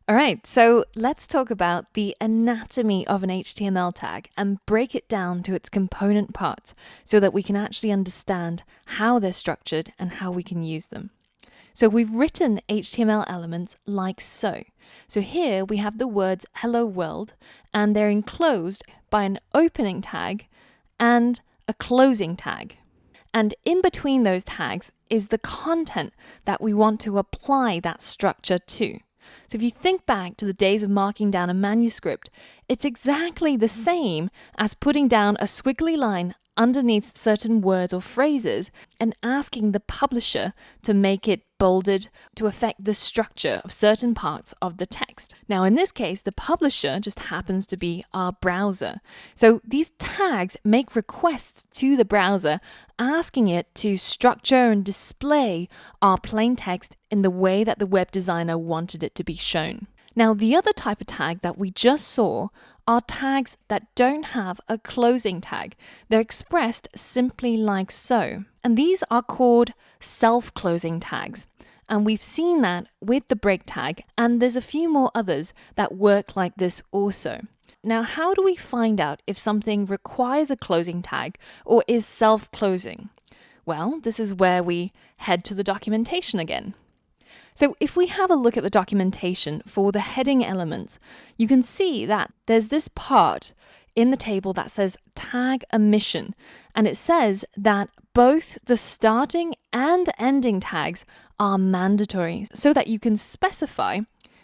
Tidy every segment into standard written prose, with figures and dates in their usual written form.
All right, so let's talk about the anatomy of an HTML tag and break it down to its component parts so that we can actually understand how they're structured and how we can use them. So we've written HTML elements like so. So here we have the words hello world, and they're enclosed by an opening tag and a closing tag. And in between those tags is the content that we want to apply that structure to. So if you think back to the days of marking down a manuscript, it's exactly the same as putting down a squiggly line underneath certain words or phrases and asking the publisher to make it bolded to affect the structure of certain parts of the text. Now, in this case, the publisher just happens to be our browser. So these tags make requests to the browser asking it to structure and display our plain text in the way that the web designer wanted it to be shown. Now, the other type of tag that we just saw are tags that don't have a closing tag. They're expressed simply like so. And these are called self-closing tags. And we've seen that with the break tag, and there's a few more others that work like this also. Now, how do we find out if something requires a closing tag or is self-closing? Well, this is where we head to the documentation again. So if we have a look at the documentation for the heading elements, you can see that there's this part in the table that says tag omission, and it says that both the starting and ending tags are mandatory so that you can specify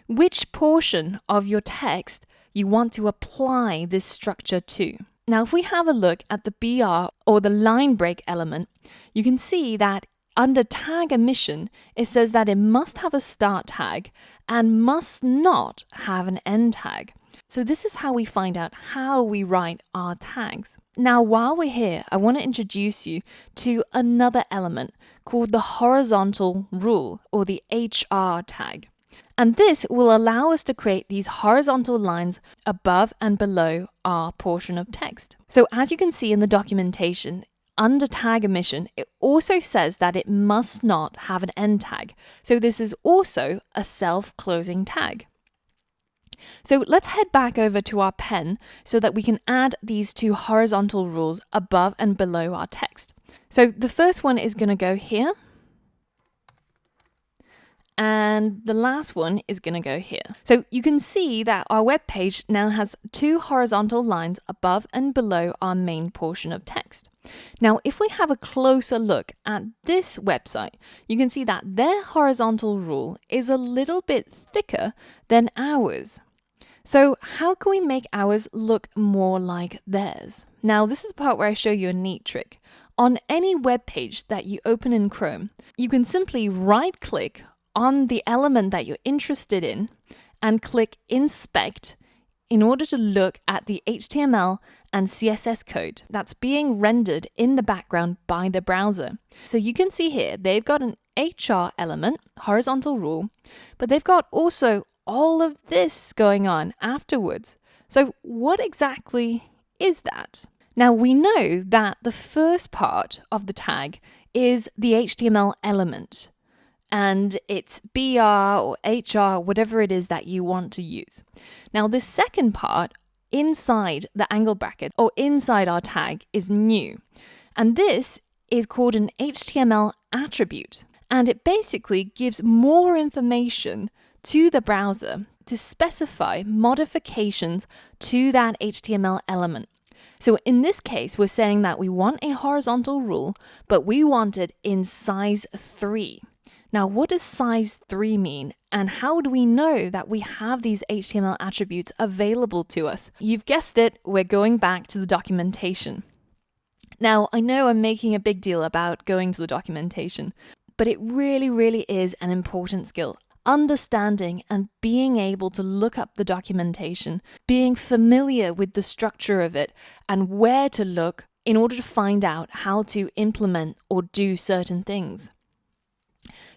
which portion of your text you want to apply this structure to. Now, if we have a look at the BR or the line break element, you can see that under tag omission, it says that it must have a start tag and must not have an end tag. So this is how we find out how we write our tags. Now, while we're here, I want to introduce you to another element called the horizontal rule, or the HR tag. And this will allow us to create these horizontal lines above and below our portion of text. So as you can see in the documentation, under tag omission, it also says that it must not have an end tag. So this is also a self-closing tag. So let's head back over to our pen so that we can add these two horizontal rules above and below our text. So the first one is going to go here. And the last one is going to go here. So you can see that our web page now has two horizontal lines above and below our main portion of text. Now, if we have a closer look at this website, you can see that their horizontal rule is a little bit thicker than ours. So how can we make ours look more like theirs? Now, this is the part where I show you a neat trick. On any web page that you open in Chrome, you can simply right-click on the element that you're interested in and click Inspect in order to look at the HTML and CSS code that's being rendered in the background by the browser. So you can see here, they've got an HR element, horizontal rule, but they've got also all of this going on afterwards. So what exactly is that? Now we know that the first part of the tag is the HTML element, and it's BR or HR, whatever it is that you want to use. Now, the second part inside the angle bracket or inside our tag is new. And this is called an HTML attribute. And it basically gives more information to the browser to specify modifications to that HTML element. So in this case, we're saying that we want a horizontal rule, but we want it in size 3. Now, what does size 3 mean? And how do we know that we have these HTML attributes available to us? You've guessed it, we're going back to the documentation. Now, I know I'm making a big deal about going to the documentation, but it really is an important skill. Understanding and being able to look up the documentation, being familiar with the structure of it and where to look in order to find out how to implement or do certain things.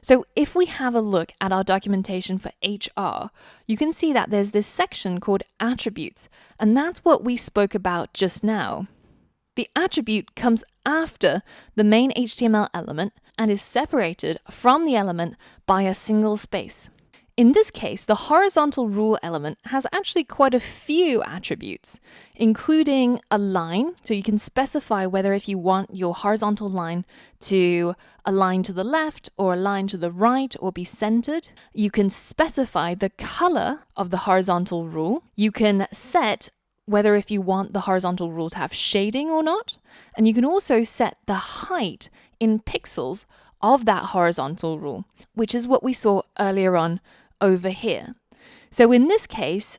So if we have a look at our documentation for HR, you can see that there's this section called attributes, and that's what we spoke about just now. The attribute comes after the main HTML element and is separated from the element by a single space. In this case, the horizontal rule element has actually quite a few attributes, including a line. So you can specify whether if you want your horizontal line to align to the left or align to the right or be centered. You can specify the color of the horizontal rule. You can set whether if you want the horizontal rule to have shading or not. And you can also set the height in pixels of that horizontal rule, which is what we saw earlier on over here. So in this case,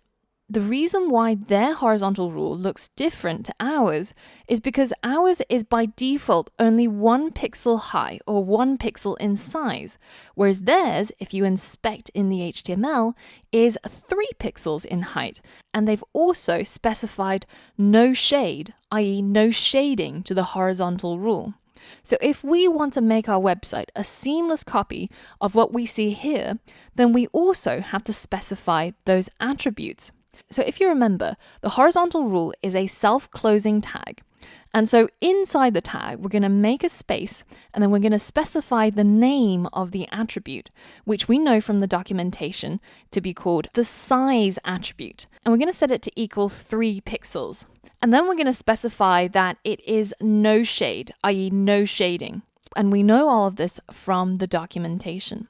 the reason why their horizontal rule looks different to ours is because ours is by default only 1 pixel high or 1 pixel in size, whereas theirs, if you inspect in the HTML, is 3 pixels in height. And they've also specified no shade, i.e. no shading to the horizontal rule. So if we want to make our website a seamless copy of what we see here, then we also have to specify those attributes. So if you remember, the horizontal rule is a self-closing tag. And so inside the tag, we're going to make a space, and then we're going to specify the name of the attribute, which we know from the documentation to be called the size attribute. And we're going to set it to equal 3 pixels. And then we're going to specify that it is no shade, i.e. no shading. And we know all of this from the documentation.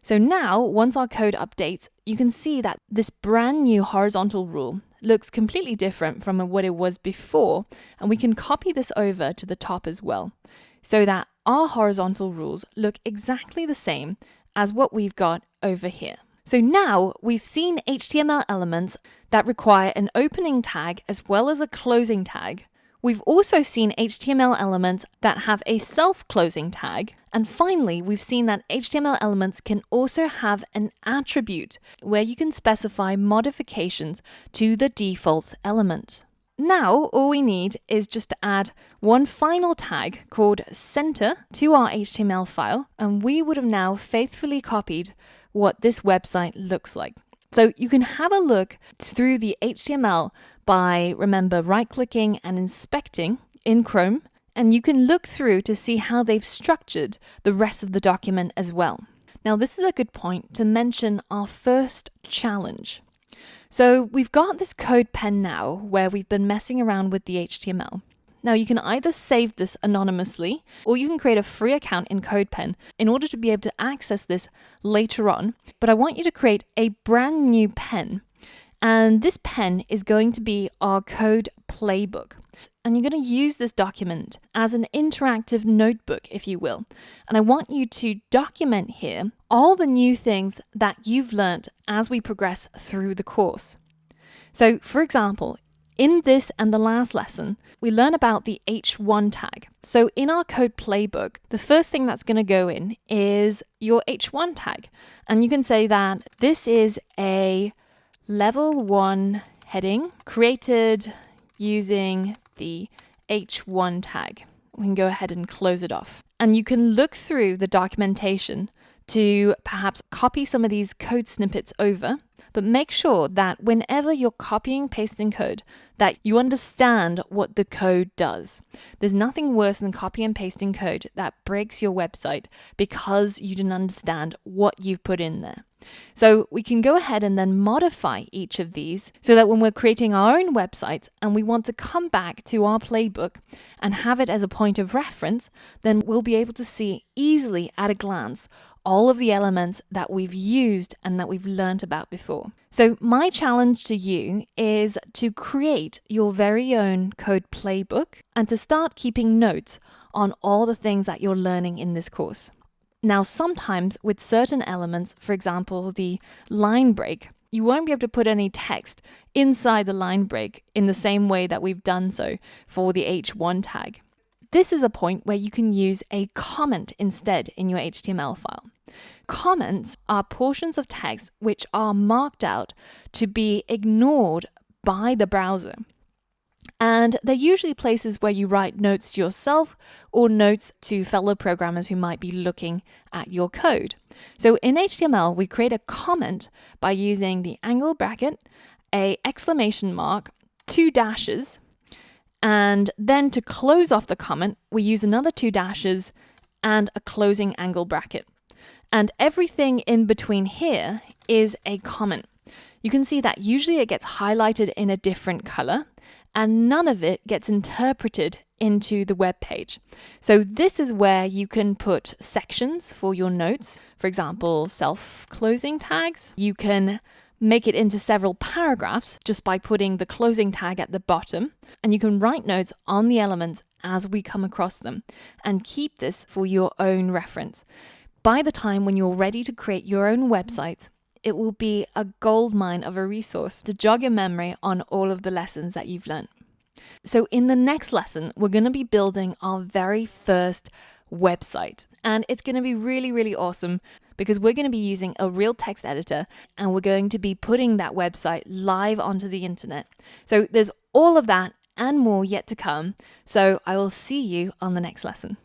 So now, once our code updates, you can see that this brand new horizontal rule looks completely different from what it was before. And we can copy this over to the top as well, so that our horizontal rules look exactly the same as what we've got over here. So now we've seen HTML elements that require an opening tag as well as a closing tag. We've also seen HTML elements that have a self-closing tag. And finally, we've seen that HTML elements can also have an attribute where you can specify modifications to the default element. Now, all we need is just to add one final tag called center to our HTML file, and we would have now faithfully copied what this website looks like. So you can have a look through the HTML by, remember, right-clicking and inspecting in Chrome, and you can look through to see how they've structured the rest of the document as well. Now, this is a good point to mention our first challenge. So we've got this CodePen now where we've been messing around with the HTML. Now you can either save this anonymously or you can create a free account in CodePen in order to be able to access this later on. But I want you to create a brand new pen. And this pen is going to be our code playbook. And you're going to use this document as an interactive notebook, if you will. And I want you to document here all the new things that you've learned as we progress through the course. So, for example, in this and the last lesson, we learn about the H1 tag. So in our code playbook, the first thing that's going to go in is your H1 tag. And you can say that this is a level 1 heading created using the H1 tag. We can go ahead and close it off. And you can look through the documentation to perhaps copy some of these code snippets over, but make sure that whenever you're copying, pasting code, that you understand what the code does. There's nothing worse than copy and pasting code that breaks your website because you didn't understand what you've put in there. So we can go ahead and then modify each of these so that when we're creating our own websites and we want to come back to our playbook and have it as a point of reference, then we'll be able to see easily at a glance all of the elements that we've used and that we've learned about before. So my challenge to you is to create your very own code playbook and to start keeping notes on all the things that you're learning in this course. Now, sometimes with certain elements, for example, the line break, you won't be able to put any text inside the line break in the same way that we've done so for the H1 tag. This is a point where you can use a comment instead in your HTML file. Comments are portions of text which are marked out to be ignored by the browser. And they're usually places where you write notes to yourself or notes to fellow programmers who might be looking at your code. So in HTML, we create a comment by using the angle bracket, a exclamation mark, 2 dashes, and then to close off the comment, we use another 2 dashes and a closing angle bracket. And everything in between here is a comment. You can see that usually it gets highlighted in a different color, and none of it gets interpreted into the web page. So this is where you can put sections for your notes. For example, self-closing tags. You can make it into several paragraphs just by putting the closing tag at the bottom, and you can write notes on the elements as we come across them and keep this for your own reference. By the time when you're ready to create your own website, it will be a goldmine of a resource to jog your memory on all of the lessons that you've learned. So in the next lesson, we're going to be building our very first website. And it's going to be really, really awesome because we're going to be using a real text editor and we're going to be putting that website live onto the internet. So there's all of that and more yet to come. So I will see you on the next lesson.